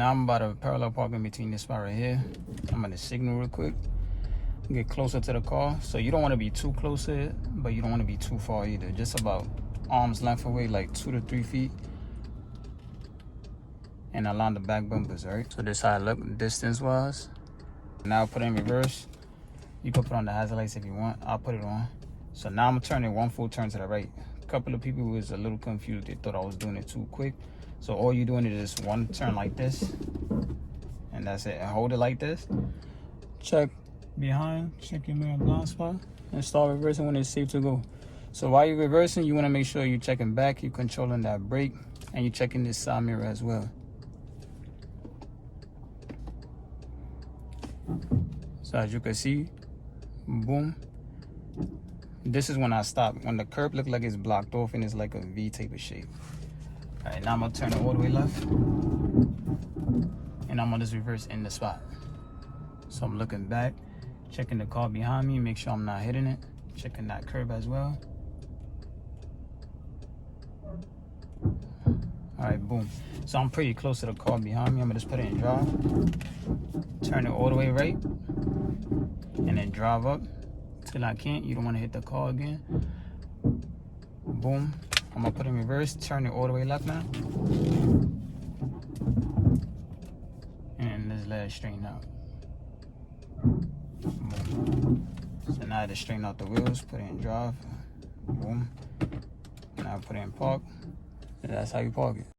Now I'm about to parallel park in between this spot right here. I'm gonna signal real quick. Get closer to the car. So you don't want to be too close to it, but you don't want to be too far either. Just about arm's length away, like 2 to 3 feet. And align the back bumpers, right? So this how it look distance-wise. Now put it in reverse. You can put on the hazard lights if you want. I'll put it on. So now I'm turning one full turn to the right. A couple of people was a little confused. They thought I was doing it too quick. So all you're doing is just one turn like this. And that's it. And hold it like this. Check behind. Check your mirror blind spot. And start reversing when it's safe to go. So while you're reversing, you want to make sure you're checking back. You're controlling that brake. And you're checking this side mirror as well. So as you can see, boom. This is when I stop. When the curb look like it's blocked off and it's like a V type of shape. All right, now I'm gonna turn it all the way left. And I'm gonna just reverse in the spot. So I'm looking back, checking the car behind me, make sure I'm not hitting it. Checking that curb as well. All right, boom. So I'm pretty close to the car behind me. I'm gonna just put it in drive. Turn it all the way right. And then drive up till I can't. You don't want to hit the car again. Boom. I'm gonna put it in reverse. Turn it all the way left now. And just let it straighten out. Boom. So now to straighten out the wheels, put it in drive. Boom. Now put it in park. And that's how you park it.